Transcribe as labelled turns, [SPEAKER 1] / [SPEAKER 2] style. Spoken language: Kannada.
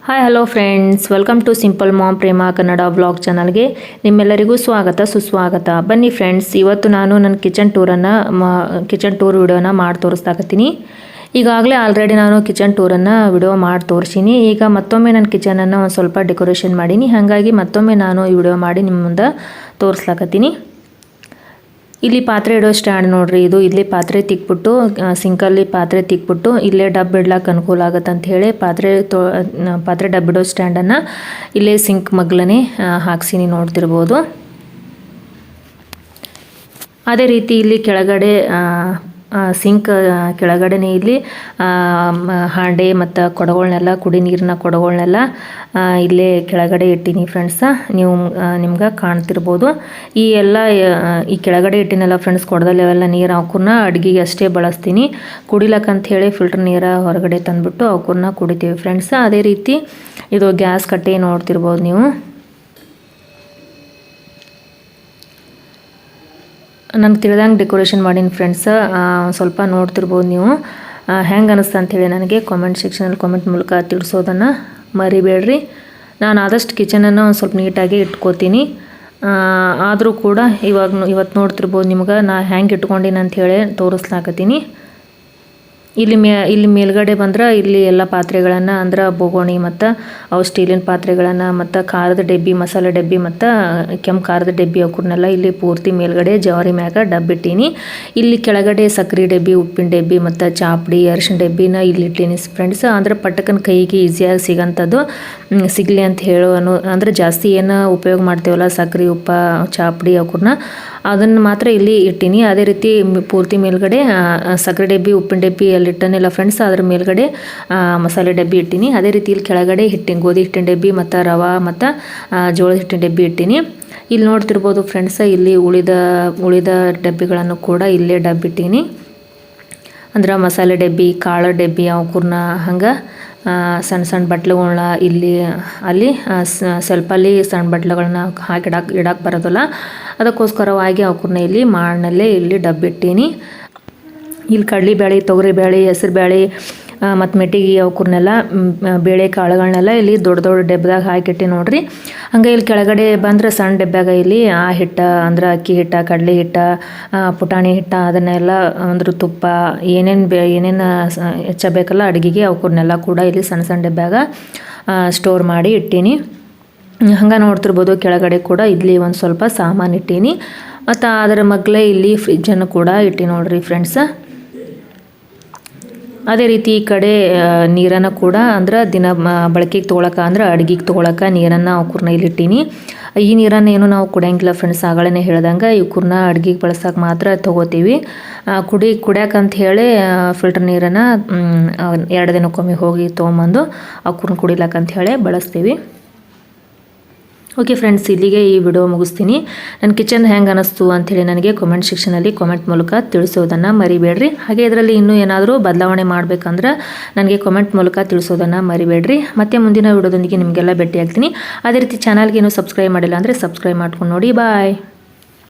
[SPEAKER 1] Hi hello friends, welcome to simple mom Prema Kannada vlog ಚಾನಲ್ಗೆ ನಿಮ್ಮೆಲ್ಲರಿಗೂ ಸ್ವಾಗತ ಸುಸ್ವಾಗತ. ಬನ್ನಿ ಫ್ರೆಂಡ್ಸ್, ಇವತ್ತು ನಾನು ನನ್ನ ಕಿಚನ್ ಟೂರ್ ವಿಡಿಯೋನ ಮಾಡಿ ತೋರಿಸ್ತಾಕತ್ತೀನಿ. ಈಗಾಗಲೇ ಆಲ್ರೆಡಿ ನಾನು ಕಿಚನ್ ಟೂರನ್ನು ವಿಡಿಯೋ ಮಾಡಿ ತೋರಿಸೀನಿ. ಈಗ ಮತ್ತೊಮ್ಮೆ ನನ್ನ ಕಿಚನನ್ನು ಒಂದು ಸ್ವಲ್ಪ ಡೆಕೋರೇಷನ್ ಮಾಡೀನಿ. ಹಾಗಾಗಿ ಮತ್ತೊಮ್ಮೆ ನಾನು ಈ ವಿಡಿಯೋ ಮಾಡಿ ನಿಮ್ಮ ಮುಂದೆ ತೋರಿಸ್ಲಾಕತ್ತೀನಿ. ಇಲ್ಲಿ ಪಾತ್ರೆ ಇಡೋ ಸ್ಟ್ಯಾಂಡ್ ನೋಡ್ರಿ, ಇದು ಇಲ್ಲಿ ಪಾತ್ರೆ ತಿಕ್ಬಿಟ್ಟು ಸಿಂಕಲ್ಲಿ ಪಾತ್ರೆ ತಿಕ್ಬಿಟ್ಟು ಇಲ್ಲೇ ಡಬ್ಬ ಇಡ್ಲಾಕ ಅನುಕೂಲ ಆಗುತ್ತೆ ಅಂತ ಹೇಳಿ ಪಾತ್ರೆ ಡಬ್ಬ ಇಡೋ ಸ್ಟ್ಯಾಂಡನ್ನು ಇಲ್ಲೇ ಸಿಂಕ್ ಮಗ್ಲನೇ ಹಾಕ್ಸಿನಿ, ನೋಡ್ತಿರ್ಬೋದು. ಅದೇ ರೀತಿ ಇಲ್ಲಿ ಕೆಳಗಡೆ ಸಿಂಕ್ ಕೆಳಗಡೆನೇ ಇಲ್ಲಿ ಹಾಂಡೆ ಮತ್ತು ಕೊಡಗಳನ್ನೆಲ್ಲ, ಕುಡಿ ನೀರಿನ ಕೊಡಗಳನ್ನೆಲ್ಲ ಇಲ್ಲೇ ಕೆಳಗಡೆ ಇಟ್ಟೀನಿ ಫ್ರೆಂಡ್ಸ. ನಿಮ್ಗೆ ಕಾಣ್ತಿರ್ಬೋದು. ಈ ಕೆಳಗಡೆ ಇಟ್ಟಿನೆಲ್ಲ ಫ್ರೆಂಡ್ಸ್, ಕೊಡದಲ್ಲೆಲ್ಲ ನೀರು ಅವಕ್ಕನ್ನ ಅಡುಗೆಗೆ ಅಷ್ಟೇ ಬಳಸ್ತೀನಿ. ಕುಡಿಲಕ್ಕಂತ ಹೇಳಿ ಫಿಲ್ಟರ್ ನೀರು ಹೊರಗಡೆ ತಂದುಬಿಟ್ಟು ಅವಕ್ಕನ್ನ ಕುಡಿತೀವಿ ಫ್ರೆಂಡ್ಸ. ಅದೇ ರೀತಿ ಇದು ಗ್ಯಾಸ್ ಕಟ್ಟೆ ನೋಡ್ತಿರ್ಬೋದು ನೀವು. ನನಗೆ ತಿಳಿದಂಗೆ ಡೆಕೋರೇಷನ್ ಮಾಡೀನಿ ಫ್ರೆಂಡ್ಸ. ಸ್ವಲ್ಪ ನೋಡ್ತಿರ್ಬೋದು ನೀವು. ಹೆಂಗೆ ಅನ್ನಿಸ್ತು ಅಂಥೇಳಿ ನನಗೆ ಕಾಮೆಂಟ್ ಸೆಕ್ಷನಲ್ಲಿ ಕಾಮೆಂಟ್ ಮೂಲಕ ತಿಳಿಸೋದನ್ನು ಮರಿಬೇಡ್ರಿ. ನಾನು ಆದಷ್ಟು ಕಿಚನನ್ನು ಒಂದು ಸ್ವಲ್ಪ ನೀಟಾಗಿ ಇಟ್ಕೋತೀನಿ. ಆದರೂ ಕೂಡ ಇವತ್ತು ನೋಡ್ತಿರ್ಬೋದು ನಿಮ್ಗೆ ನಾ ಹೆಂಗೆ ಇಟ್ಕೊಂಡಿನಿ ಅಂಥೇಳಿ ತೋರಿಸ್ಲಾಕತ್ತೀನಿ. ಇಲ್ಲಿ ಮೇಲ್ಗಡೆ ಬಂದ್ರೆ ಇಲ್ಲಿ ಎಲ್ಲ ಪಾತ್ರೆಗಳನ್ನು ಅಂದ್ರೆ ಬೋಗೋಣಿ ಮತ್ತು ಅವು ಸ್ಟೀಲಿನ ಪಾತ್ರೆಗಳನ್ನು ಮತ್ತು ಖಾರದ ಡಬ್ಬಿ, ಮಸಾಲೆ ಡಬ್ಬಿ ಮತ್ತು ಕೆಂಪು ಖಾರದ ಡಬ್ಬಿ ಅವಕ್ಕನ್ನೆಲ್ಲ ಇಲ್ಲಿ ಪೂರ್ತಿ ಮೇಲ್ಗಡೆ ಜವಾರಿ ಮ್ಯಾಗ ಡಬ್ಬಿಟ್ಟೀನಿ. ಇಲ್ಲಿ ಕೆಳಗಡೆ ಸಕ್ರೆ ಡಬ್ಬಿ, ಉಪ್ಪಿನ ಡಬ್ಬಿ ಮತ್ತು ಚಾಪಡಿ, ಅರಿಶಿನ ಡಬ್ಬಿನ ಇಲ್ಲಿ ಇಟ್ಟೀನಿ ಫ್ರೆಂಡ್ಸ್. ಅಂದ್ರೆ ಪಟ್ಟಕನ ಕೈಗೆ ಈಸಿಯಾಗಿ ಸಿಗೋಂಥದ್ದು ಸಿಗಲಿ ಅಂತ ಅಂದರೆ ಜಾಸ್ತಿ ಏನು ಉಪಯೋಗ ಮಾಡ್ತೀವಲ್ಲ ಸಕ್ರೆ, ಉಪ್ಪ, ಚಾಪಡಿ ಅವಕ್ಕನ್ನ ಅದನ್ನು ಮಾತ್ರ ಇಲ್ಲಿ ಇಟ್ಟೀನಿ. ಅದೇ ರೀತಿ ಪೂರ್ತಿ ಮೇಲ್ಗಡೆ ಸಕ್ರೆ ಡಬ್ಬಿ, ಉಪ್ಪಿನ ಡಬ್ಬಿ ಅಲ್ಲಿ ಇಟ್ಟನಿಲ್ಲ ಫ್ರೆಂಡ್ಸ್, ಅದ್ರ ಮೇಲ್ಗಡೆ ಮಸಾಲೆ ಡಬ್ಬಿ ಇಟ್ಟೀನಿ. ಅದೇ ರೀತಿ ಇಲ್ಲಿ ಕೆಳಗಡೆ ಗೋಧಿ ಹಿಟ್ಟಿನ ಡಬ್ಬಿ ಮತ್ತು ರವಾ ಮತ್ತು ಜೋಳದ ಹಿಟ್ಟಿನ ಡಬ್ಬಿ ಇಟ್ಟೀನಿ. ಇಲ್ಲಿ ನೋಡ್ತಿರ್ಬೋದು ಫ್ರೆಂಡ್ಸ, ಇಲ್ಲಿ ಉಳಿದ ಡಬ್ಬಿಗಳನ್ನು ಕೂಡ ಇಲ್ಲೇ ಡಬ್ಬಿಟ್ಟೀನಿ. ಅಂದ್ರೆ ಮಸಾಲೆ ಡಬ್ಬಿ, ಕಾಳು ಡಬ್ಬಿ ಅವಕ್ಕೂರ್ನ ಹಂಗೆ ಸಣ್ಣ ಸಣ್ಣ ಬಟ್ಲುಗಳನ್ನ ಅಲ್ಲಿ ಸ್ವಲ್ಪಲ್ಲಿ ಸಣ್ಣ ಬಟ್ಲುಗಳನ್ನ ಹಾಕಿ ಇಡಕ್ಕೆ ಬರೋದಿಲ್ಲ, ಅದಕ್ಕೋಸ್ಕರವಾಗಿ ಅವಕ್ಕೂರ್ನ ಇಲ್ಲಿ ಮಾಡನಲ್ಲೇ ಇಲ್ಲಿ ಡಬ್ಬಿಟ್ಟೀನಿ. ಇಲ್ಲಿ ಕಡಲೆಬೇಳೆ, ತೊಗರಿಬೇಳೆ, ಹೆಸರುಬೇಳೆ ಮತ್ತು ಮೆಟ್ಟಿಗೆ ಅವಕ್ಕೂರ್ನೆಲ್ಲ ಬೇಳೆ ಕಾಳುಗಳನ್ನೆಲ್ಲ ಇಲ್ಲಿ ದೊಡ್ಡ ದೊಡ್ಡ ಡಬ್ಬದಾಗ ಹಾಕಿಟ್ಟು ನೋಡ್ರಿ. ಹಂಗೆ ಇಲ್ಲಿ ಕೆಳಗಡೆ ಬಂದರೆ ಸಣ್ಣ ಡಬ್ಬ್ಯಾಗ ಇಲ್ಲಿ ಆ ಹಿಟ್ಟು ಅಂದ್ರೆ ಅಕ್ಕಿ ಹಿಟ್ಟು, ಕಡಲೆ ಹಿಟ್ಟು, ಪುಟಾಣಿ ಹಿಟ್ಟು ಅದನ್ನೆಲ್ಲ ಅಂದ್ರೆ ತುಪ್ಪ ಏನೇನು ಹೆಚ್ಚಬೇಕಲ್ಲ ಅಡುಗೆಗೆ ಅವಕ್ಕೂರ್ನೆಲ್ಲ ಕೂಡ ಇಲ್ಲಿ ಸಣ್ಣ ಸಣ್ಣ ಡಬ್ಬ್ಯಾಗ ಸ್ಟೋರ್ ಮಾಡಿ ಇಟ್ಟೀನಿ. ಹಂಗೆ ನೋಡ್ತಿರ್ಬೋದು ಕೆಳಗಡೆ ಕೂಡ ಇಲ್ಲಿ ಒಂದು ಸ್ವಲ್ಪ ಸಾಮಾನು ಇಟ್ಟೀನಿ. ಮತ್ತು ಅದರ ಮಗ್ಲೇ ಇಲ್ಲಿ ಫ್ರಿಜ್ಜನ್ನು ಕೂಡ ಇಟ್ಟು ನೋಡ್ರಿ ಫ್ರೆಂಡ್ಸ. ಅದೇ ರೀತಿ ಈ ಕಡೆ ನೀರನ್ನು ಕೂಡ ಅಂದ್ರೆ ದಿನ ಬಳಕೆಗೆ ತೊಗೊಳಕ್ಕೆ ಅಂದ್ರೆ ಅಡುಗೆಗೆ ತೊಗೊಳಕ್ಕೆ ನೀರನ್ನು ಅವಕ್ಕೂರ್ನ ಇಲ್ಲಿ ಇಟ್ಟೀನಿ. ಈ ನೀರನ್ನು ಏನು ನಾವು ಕುಡಿಯಂಗಿಲ್ಲ ಫ್ರೆಂಡ್ಸ್, ಆಗಳೇ ಹೇಳ್ದಂಗೆ ಇವಕ್ಕೂರ್ನ ಅಡುಗೆಗೆ ಬಳಸೋಕೆ ಮಾತ್ರ ತೊಗೋತೀವಿ. ಕುಡಿಯೋಕ್ಕಂತ ಹೇಳಿ ಫಿಲ್ಟರ್ ನೀರನ್ನು 2 ದಿನಕ್ಕೊಮ್ಮೆ ಹೋಗಿ ತೊಗೊಂಬಂದು ಅವಕ್ಕೂರ್ನ ಕುಡಿಲಕ್ಕಂತ ಹೇಳಿ ಬಳಸ್ತೀವಿ. ಓಕೆ ಫ್ರೆಂಡ್ಸ್, ಇಲ್ಲಿಗೆ ಈ ವಿಡಿಯೋ ಮುಗಿಸ್ತೀನಿ. ನನ್ನ ಕಿಚನ್ ಹೆಂಗೆ ಅನ್ನಿಸ್ತು ಅಂಥೇಳಿ ನನಗೆ ಕಾಮೆಂಟ್ ಸೆಕ್ಷನಲ್ಲಿ ಕಾಮೆಂಟ್ ಮೂಲಕ ತಿಳಿಸೋದನ್ನು ಮರಿಬೇಡ್ರಿ. ಹಾಗೆ ಇದರಲ್ಲಿ ಇನ್ನೂ ಏನಾದರೂ ಬದಲಾವಣೆ ಮಾಡಬೇಕಂದ್ರೆ ನನಗೆ ಕಾಮೆಂಟ್ ಮೂಲಕ ತಿಳಿಸೋದನ್ನು ಮರಿಬೇಡ್ರಿ. ಮತ್ತೆ ಮುಂದಿನ ವಿಡಿಯೋದೊಂದಿಗೆ ನಿಮಗೆಲ್ಲ ಭೇಟಿ ಆಗ್ತೀನಿ. ಅದೇ ರೀತಿ ಚಾನಲ್ಗೆ ಇನ್ನೂ ಸಬ್ಸ್ಕ್ರೈಬ್ ಮಾಡಿಲ್ಲ ಅಂದರೆ ಸಬ್ಸ್ಕ್ರೈಬ್ ಮಾಡ್ಕೊಂಡು ನೋಡಿ. ಬಾಯ್.